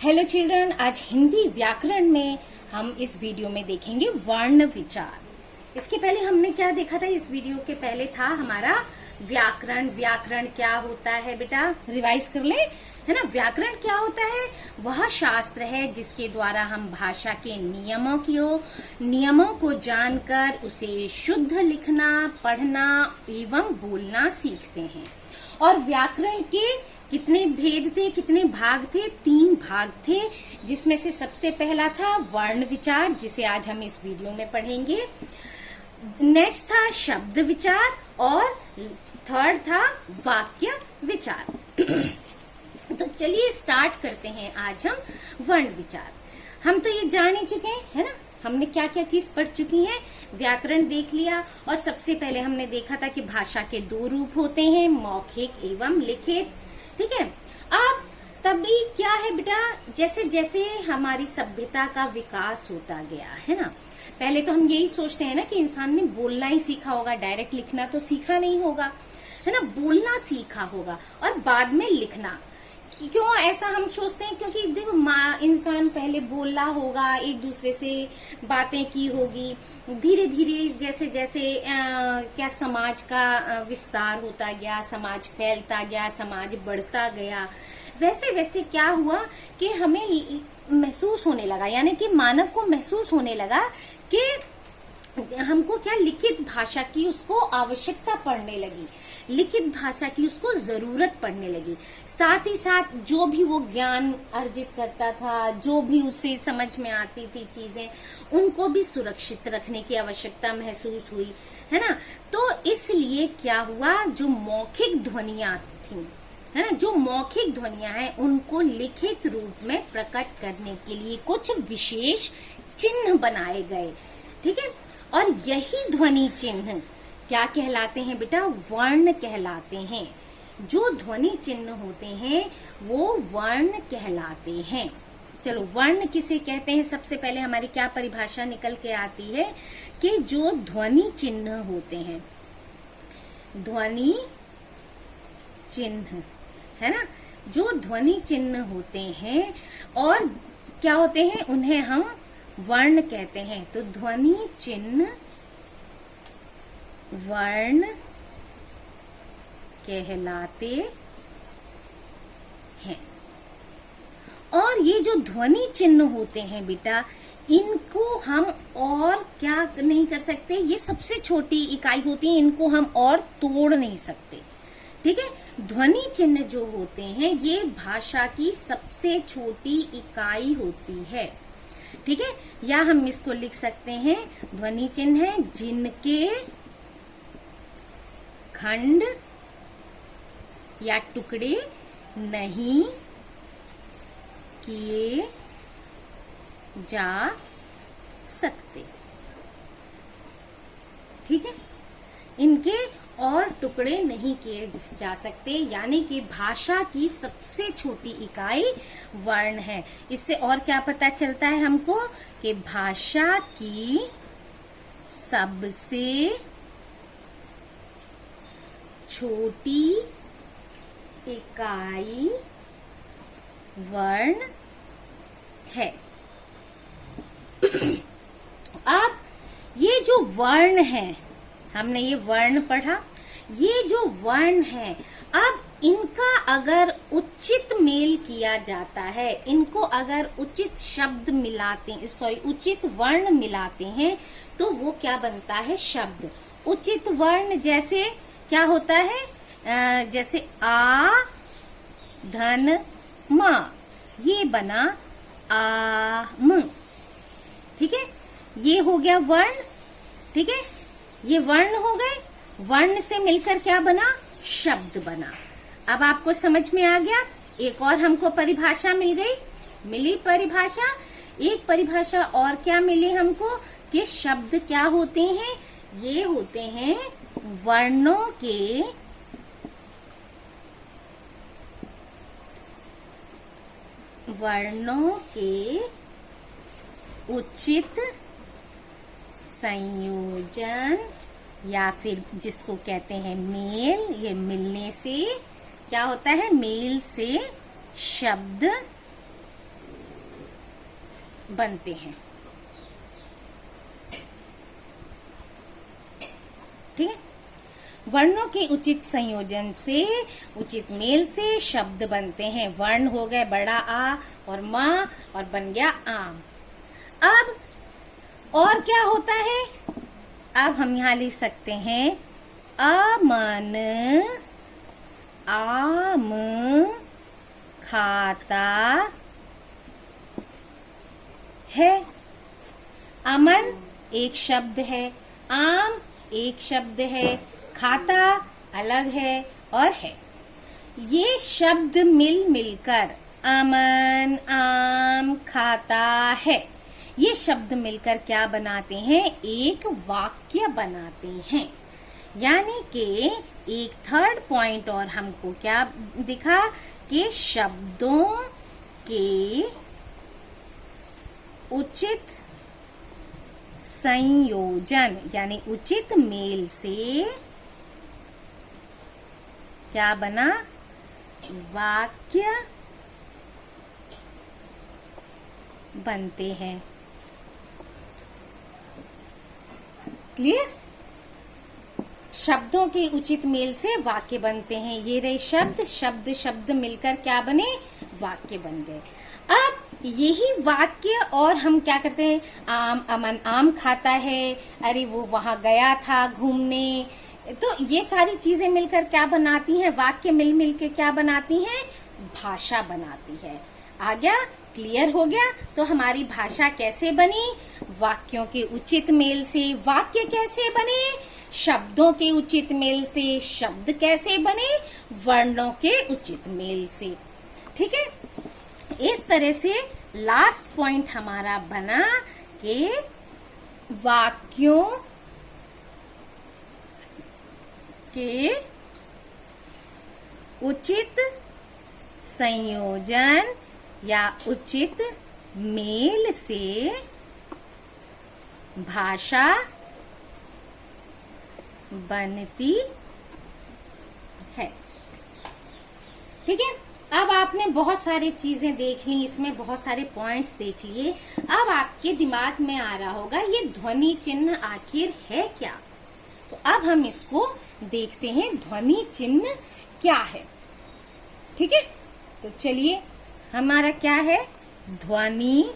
Hello children, आज हिंदी व्याकरण में हम इस वीडियो में देखेंगे वर्ण विचार। इसके पहले हमने क्या देखा था? इस वीडियो के पहले था हमारा व्याकरण। व्याकरण क्या होता है बेटा? रिवाइज कर ले, है ना। व्याकरण क्या होता है? वह शास्त्र है जिसके द्वारा हम भाषा के नियमों को जानकर उसे शुद्ध लिखना, पढ़ना एवं बोलना सीखते हैं। और व्याकरण के कितने भेद थे, कितने भाग थे? 3 भाग थे, जिसमें से सबसे पहला था वर्ण विचार, जिसे आज हम इस वीडियो में पढ़ेंगे। नेक्स्ट था शब्द विचार और थर्ड था वाक्य विचार। तो चलिए स्टार्ट करते हैं आज हम वर्ण विचार। हम तो ये जान ही चुके हैं, है ना। हमने क्या क्या चीज पढ़ चुकी हैं। व्याकरण देख लिया, और सबसे पहले हमने देखा था कि भाषा के 2 रूप होते हैं, मौखिक एवं लिखित। ठीक है। अब तभी क्या है बेटा, जैसे जैसे हमारी सभ्यता का विकास होता गया, है ना। पहले तो हम यही सोचते हैं ना कि इंसान ने बोलना ही सीखा होगा, डायरेक्ट लिखना तो सीखा नहीं होगा, है ना। बोलना सीखा होगा और बाद में लिखना। क्यों ऐसा हम सोचते हैं? क्योंकि देखो, इंसान पहले बोला होगा, एक दूसरे से बातें की होगी, धीरे धीरे जैसे जैसे क्या समाज का विस्तार होता गया, समाज फैलता गया, समाज बढ़ता गया, वैसे वैसे क्या हुआ कि हमें महसूस होने लगा, यानी कि मानव को महसूस होने लगा कि हमको क्या लिखित भाषा की उसको आवश्यकता पड़ने लगी, लिखित भाषा की उसको जरूरत पड़ने लगी। साथ ही साथ जो भी वो ज्ञान अर्जित करता था, जो भी उसे समझ में आती थी चीजें, उनको भी सुरक्षित रखने की आवश्यकता महसूस हुई, है ना। तो इसलिए क्या हुआ, जो मौखिक ध्वनियां थी, है ना, जो मौखिक ध्वनियां हैं, उनको लिखित रूप में प्रकट करने के लिए कुछ विशेष चिन्ह बनाए गए। ठीक है। और यही ध्वनि चिन्ह क्या कहलाते हैं बेटा? वर्ण कहलाते हैं। जो ध्वनि चिन्ह होते हैं वो वर्ण कहलाते हैं। चलो, वर्ण किसे कहते हैं? सबसे पहले हमारी क्या परिभाषा निकल के आती है कि जो ध्वनि चिन्ह होते हैं, ध्वनि चिन्ह, है ना, जो ध्वनि चिन्ह होते हैं और क्या होते हैं, उन्हें हम वर्ण कहते हैं। तो ध्वनि चिन्ह वर्ण कहलाते हैं। और ये जो ध्वनि चिन्ह होते हैं बेटा, इनको हम और क्या नहीं कर सकते, ये सबसे छोटी इकाई होती है, इनको हम और तोड़ नहीं सकते। ठीक है। ध्वनि चिन्ह जो होते हैं ये भाषा की सबसे छोटी इकाई होती है। ठीक है। या हम इसको लिख सकते हैं, ध्वनि चिन्ह है जिनके खंड या टुकड़े नहीं किए जा सकते। ठीक है। इनके और टुकड़े नहीं किए जा सकते, यानी कि भाषा की सबसे छोटी इकाई वर्ण है। इससे और क्या पता चलता है हमको कि भाषा की सबसे छोटी इकाई वर्ण है। अब ये जो वर्ण है, हमने ये वर्ण पढ़ा, ये जो वर्ण है, अब इनका अगर उचित मेल किया जाता है, इनको अगर उचित शब्द मिलाते, उचित वर्ण मिलाते हैं, तो वो क्या बनता है? शब्द। उचित वर्ण जैसे क्या होता है? जैसे आ धन म, ये बना आम। ठीक है। ये हो गया वर्ण। ठीक है। ये वर्ण हो गए, वर्ण से मिलकर क्या बना? शब्द बना। अब आपको समझ में आ गया। एक और हमको परिभाषा मिली परिभाषा। एक परिभाषा और क्या मिली हमको कि शब्द क्या होते हैं? ये होते हैं वर्णों के उचित संयोजन, या फिर जिसको कहते हैं मेल। ये मिलने से क्या होता है? मेल से शब्द बनते हैं। ठीक है, वर्णों के उचित संयोजन से, उचित मेल से शब्द बनते हैं। वर्ण हो गए बड़ा आ और माँ और बन गया आम। अब और क्या होता है, अब हम यहाँ लिख सकते हैं अमन आम खाता है। अमन एक शब्द है, आम एक शब्द है, खाता अलग है और है। ये शब्द मिल मिलकर अमन आम खाता है, ये शब्द मिलकर क्या बनाते हैं, एक वाक्य बनाते हैं। यानी कि एक थर्ड पॉइंट और हमको क्या दिखा कि शब्दों के उचित संयोजन यानी उचित मेल से क्या बना, वाक्य बनते हैं। क्लियर, शब्दों के उचित मेल से वाक्य बनते हैं। ये रहे शब्द, शब्द शब्द मिलकर क्या बने, वाक्य बन गए। अब यही वाक्य और हम क्या करते हैं, आम अमन आम खाता है, अरे वो वहां गया था घूमने, तो ये सारी चीजें मिलकर क्या बनाती हैं, वाक्य मिल मिल के क्या बनाती हैं, भाषा बनाती है। आ गया, क्लियर हो गया। तो हमारी भाषा कैसे बनी, वाक्यों के उचित मेल से। वाक्य कैसे बने, शब्दों के उचित मेल से। शब्द कैसे बने, वर्णों के उचित मेल से। ठीक है, इस तरह से लास्ट पॉइंट हमारा बना कि वाक्यों के उचित संयोजन या उचित मेल से भाषा बनती है। ठीक है, अब आपने बहुत सारी चीजें देख ली, इसमें बहुत सारे पॉइंट्स देख लिए। अब आपके दिमाग में आ रहा होगा ये ध्वनि चिन्ह आखिर है क्या। तो अब हम इसको देखते हैं, ध्वनि चिन्ह क्या है। ठीक है, तो चलिए, हमारा क्या है, ध्वनि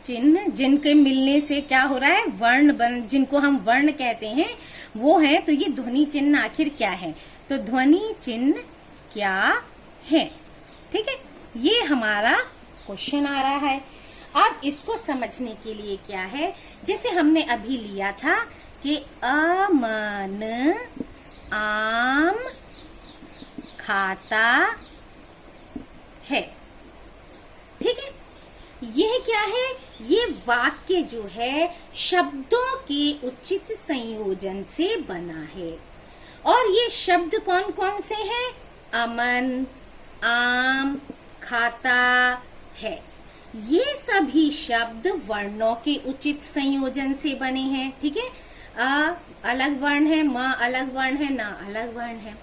चिन्ह जिनके मिलने से क्या हो रहा है, वर्ण बन, जिनको हम वर्ण कहते हैं वो है। तो ये ध्वनि चिन्ह आखिर क्या है, तो ध्वनि चिन्ह क्या है। ठीक है, ये हमारा क्वेश्चन आ रहा है। अब इसको समझने के लिए क्या है, जैसे हमने अभी लिया था कि अमन आम खाता है। ठीक है, यह क्या है, ये वाक्य जो है शब्दों के उचित संयोजन से बना है। और ये शब्द कौन कौन से हैं, अमन आम खाता है। ये सभी शब्द वर्णों के उचित संयोजन से बने हैं। ठीक है, अ अलग वर्ण है, म अलग वर्ण है, न अलग वर्ण है।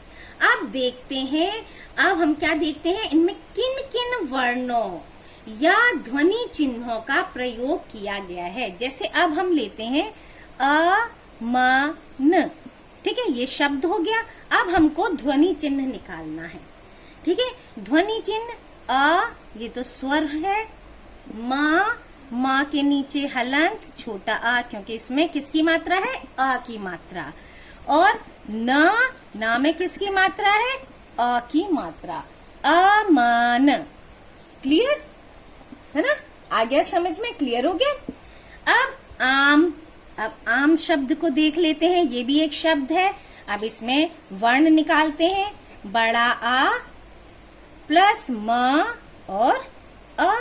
अब देखते हैं, अब हम क्या देखते हैं, इनमें किन किन वर्णों या ध्वनि चिन्हों का प्रयोग किया गया है। जैसे अब हम लेते हैं अ म न। ठीक है, ये शब्द हो गया। अब हमको ध्वनि चिन्ह निकालना है। ठीक है, ध्वनि चिन्ह अ, ये तो स्वर है। म के नीचे हलंत छोटा आ, क्योंकि इसमें किसकी मात्रा है, अ की मात्रा। और न में किसकी मात्रा है, अ की मात्रा। अमन। क्लियर है ना, आ गया समझ में, क्लियर हो गया। अब आम शब्द को देख लेते हैं, ये भी एक शब्द है। अब इसमें वर्ण निकालते हैं, बड़ा आ प्लस म और अ,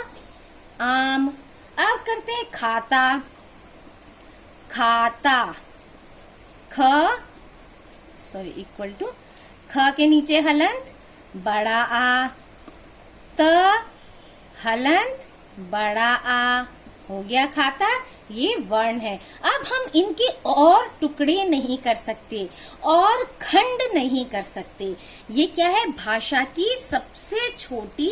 आम। अब करते हैं खाता, खाता इक्वल टू ख के नीचे हलंत बड़ा आ, त हलंत बड़ा आ, हो गया खाता। ये वर्ण है। अब हम इनके और टुकड़े नहीं कर सकते और खंड नहीं कर सकते। ये क्या है, भाषा की सबसे छोटी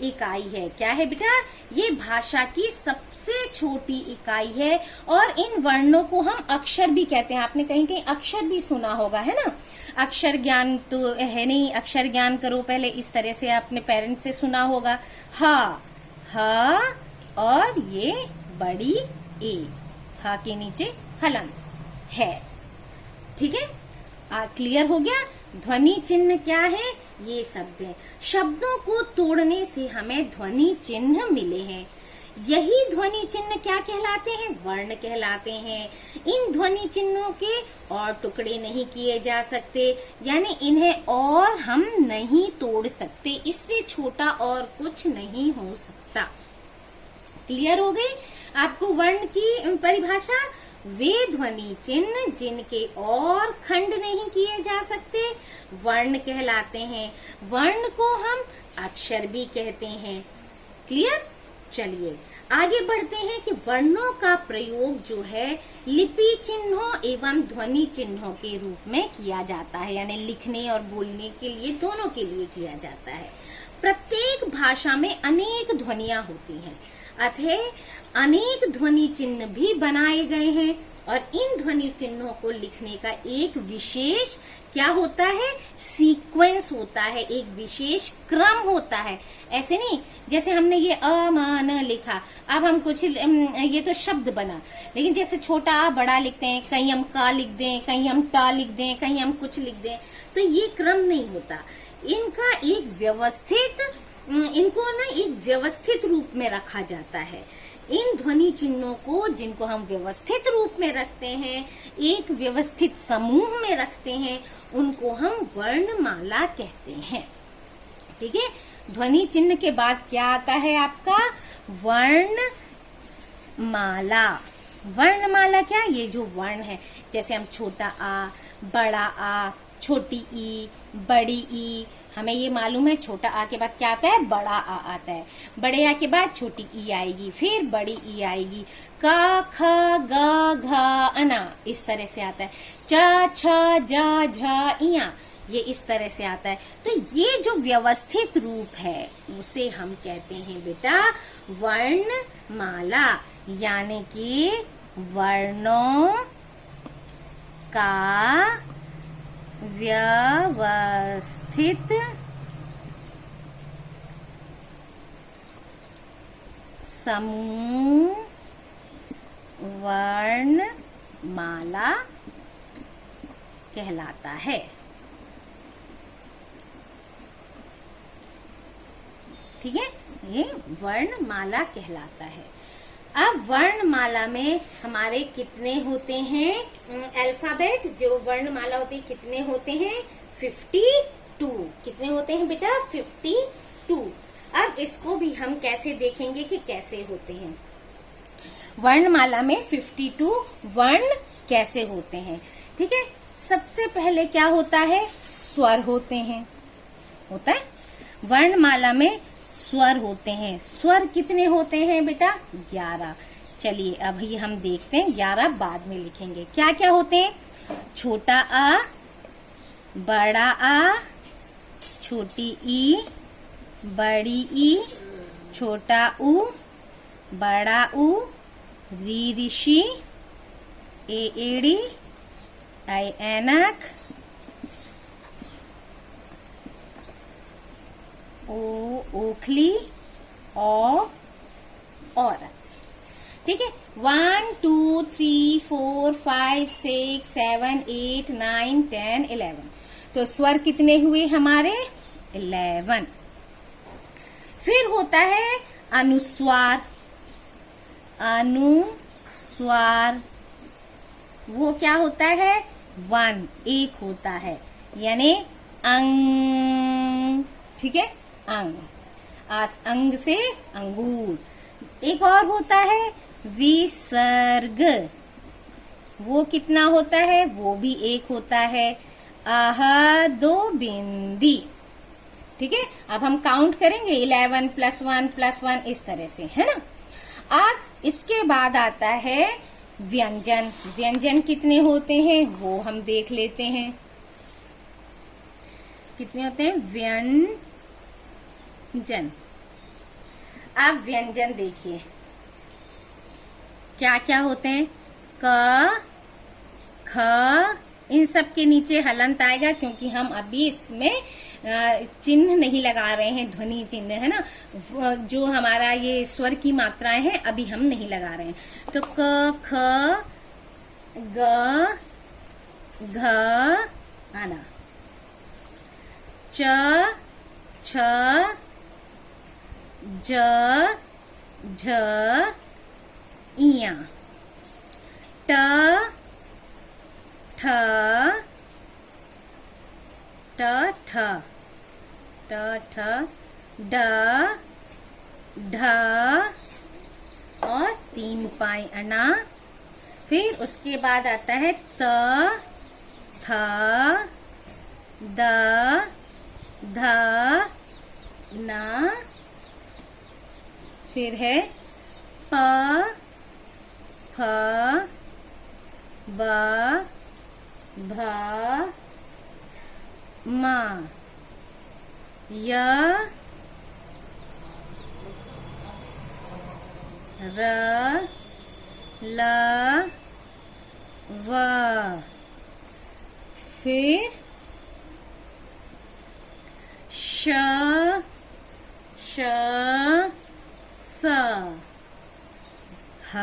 इकाई है। क्या है बेटा? ये भाषा की सबसे छोटी इकाई है और इन वर्णों को हम अक्षर भी कहते हैं। आपने कहीं कहीं अक्षर भी सुना होगा, है ना? अक्षर ज्ञान तो है नहीं, अक्षर ज्ञान करो पहले, इस तरह से आपने पेरेंट्स से सुना होगा। ह और ये बड़ी ए, ह के नीचे हलंत है। ठीक है, क्लियर हो गया? ध्वनि चिन्ह क्या है? ये शब्द है। शब्दों को तोड़ने से हमें ध्वनि चिन्ह मिले हैं। यही ध्वनि चिन्ह क्या कहलाते हैं? वर्ण कहलाते हैं। इन ध्वनि चिन्हों के और टुकड़े नहीं किए जा सकते, यानी इन्हें और हम नहीं तोड़ सकते। इससे छोटा और कुछ नहीं हो सकता। क्लियर हो गई आपको वर्ण की परिभाषा? वे ध्वनि चिन्ह जिनके और खंड नहीं किए जा सकते वर्ण कहलाते हैं। वर्ण को हम अक्षर भी कहते हैं। क्लियर? चलिए आगे बढ़ते हैं कि वर्णों का प्रयोग जो है लिपि चिन्हों एवं ध्वनि चिन्हों के रूप में किया जाता है, यानी लिखने और बोलने के लिए, दोनों के लिए किया जाता है। प्रत्येक भाषा में अनेक ध्वनियां होती हैं, अतः अनेक ध्वनि चिन्ह भी बनाए गए हैं और इन ध्वनि चिन्हों को लिखने का एक विशेष क्या होता है? सीक्वेंस होता है, एक विशेष क्रम होता है। ऐसे नहीं जैसे हमने ये अ म न लिखा, अब हम कुछ ये तो शब्द बना, लेकिन जैसे छोटा आ बड़ा लिखते हैं, कहीं हम का लिख दें, कहीं हम टा लिख दें, कहीं हम कुछ लिख दें, तो ये क्रम नहीं होता। इनका एक व्यवस्थित, इनको ना एक व्यवस्थित रूप में रखा जाता है। इन ध्वनि चिन्हों को, जिनको हम व्यवस्थित रूप में रखते हैं, एक व्यवस्थित समूह में रखते हैं, उनको हम वर्णमाला कहते हैं। ठीक है, ध्वनि चिन्ह के बाद क्या आता है आपका? वर्णमाला। वर्णमाला क्या? ये जो वर्ण है, जैसे हम छोटा आ, बड़ा आ, छोटी ई, बड़ी ई, हमें ये मालूम है छोटा आ के बाद क्या आता है? बड़ा आ आता है। बड़े आ के बाद छोटी ई आएगी, फिर बड़ी ई आएगी। का, ख, ग, घ, अना, इस तरह से आता है। च, छ, ज, झ, इया, ये इस तरह से आता है। तो ये जो व्यवस्थित रूप है उसे हम कहते हैं बेटा वर्णमाला, यानी कि वर्णों का व्यवस्थित समूह वर्णमाला कहलाता है। ठीक है, ये वर्णमाला कहलाता है। अब वर्णमाला में हमारे कितने होते हैं? अल्फाबेट जो वर्णमाला होती है कितने होते हैं? 52। कितने होते हैं बेटा? 52। अब इसको भी हम कैसे देखेंगे कि कैसे होते हैं। वर्णमाला में 52 वर्ण कैसे होते हैं? ठीक है, सबसे पहले क्या होता है? स्वर होते हैं। होता है वर्णमाला में स्वर होते हैं। स्वर कितने होते हैं बेटा? 11। चलिए अभी हम देखते हैं, 11 बाद में लिखेंगे। क्या क्या होते हैं? छोटा आ, बड़ा आ, छोटी ई, बड़ी ई, छोटा उ, बड़ा उ, री ऋषि, ए एड़ी, आई ऐनक, ओ ओखली, औरत। ठीक है, 1 2 3 4 5 6 7 8 9 10 11। तो स्वर कितने हुए हमारे? 11। फिर होता है अनुस्वार। अनुस्वार वो क्या होता है? 1, एक होता है, यानी अंग। ठीक है, अंग, अंग से अंगूर। एक और होता है विसर्ग। वो कितना होता है? वो भी एक होता है। आह, 2 बिंदी। ठीक है, अब हम काउंट करेंगे 11 + 1 + 1 इस तरह से, है ना। अब इसके बाद आता है व्यंजन। व्यंजन कितने होते हैं वो हम देख लेते हैं। कितने होते हैं व्यंजन? अब व्यंजन देखिए क्या क्या होते हैं। क, ख, इन सब के नीचे हलंत आएगा क्योंकि हम अभी इसमें चिन्ह नहीं लगा रहे हैं, ध्वनि चिन्ह है ना, जो हमारा ये स्वर की मात्राएं हैं अभी हम नहीं लगा रहे हैं। तो क, ख, ग, घ आना, च, छ, ज, झ, इया, ट, ठ, ट, ठ, ट, ठ, ड, ढ और 3 पाई अना। फिर उसके बाद आता है त, थ, द, ध, न। फिर है प, फ, ब, भ, म, य, र, ल, व। फिर श, श, स, ह।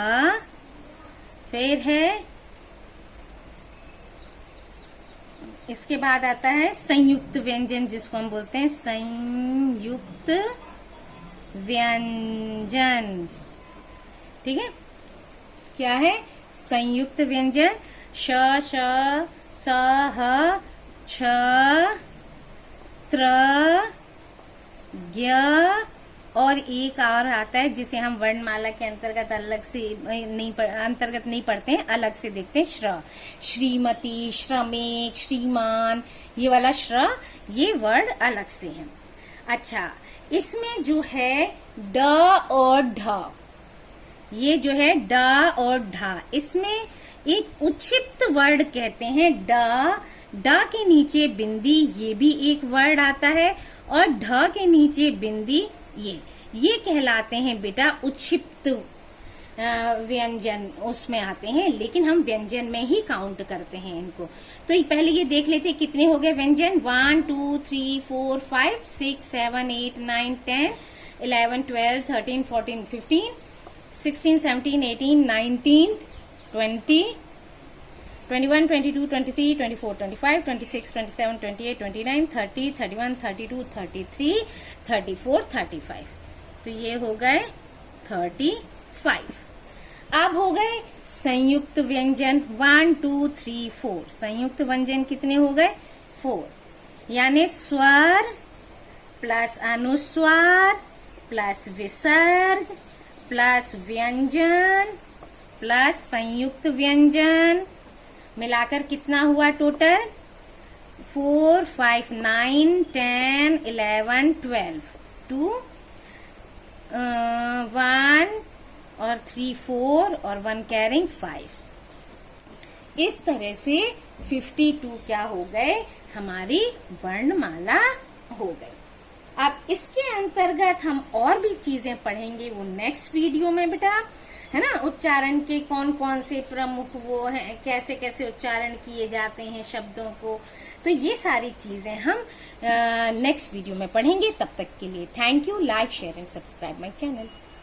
फिर है इसके बाद आता है संयुक्त व्यंजन, जिसको हम बोलते हैं संयुक्त व्यंजन। ठीक है, क्या है संयुक्त व्यंजन? श, श, स, ह, छ, त्र, ज्ञ और एक और आता है जिसे हम वर्णमाला के अंतर्गत अलग से नहीं पढ़ते हैं, अलग से देखते हैं, श्र। श्रीमती, श्रमिक, श्रीमान, ये वाला श्र, ये वर्ड अलग से है। अच्छा, इसमें जो है ड और ढ, ये जो है ड और ढ, इसमें एक उच्छिप्त वर्ड कहते हैं। ड के नीचे बिंदी, ये भी एक वर्ड आता है, और ढ के नीचे बिंदी, ये कहलाते हैं बेटा उच्छिप्त व्यंजन, उसमें आते हैं, लेकिन हम व्यंजन में ही काउंट करते हैं इनको। तो पहले ये देख लेते हैं कितने हो गए व्यंजन। 1 2 3 4 5 6 7 8 9 10 11 12 13 14 15 16 17 18 19 20 21 22 23 24 25 26 27 28 29 30 31 32 33 34 35। तो ये हो गए 35। अब हो गए संयुक्त व्यंजन 1 2 3 4। संयुक्त व्यंजन कितने हो गए? 4, यानी स्वर प्लस अनुस्वार प्लस विसर्ग प्लस व्यंजन प्लस संयुक्त व्यंजन मिलाकर कितना हुआ टोटल? 4 5 9 10 11 12 2 1 और 3 4 और 1 कैरिंग 5। इस तरह से 52 क्या हो गए? हमारी वर्णमाला हो गई। अब इसके अंतर्गत हम और भी चीजें पढ़ेंगे, वो नेक्स्ट वीडियो में बेटा, है ना। उच्चारण के कौन कौन से प्रमुख वो हैं, कैसे कैसे उच्चारण किए जाते हैं शब्दों को, तो ये सारी चीजें हम नेक्स्ट वीडियो में पढ़ेंगे। तब तक के लिए thank you. Like share and subscribe my channel.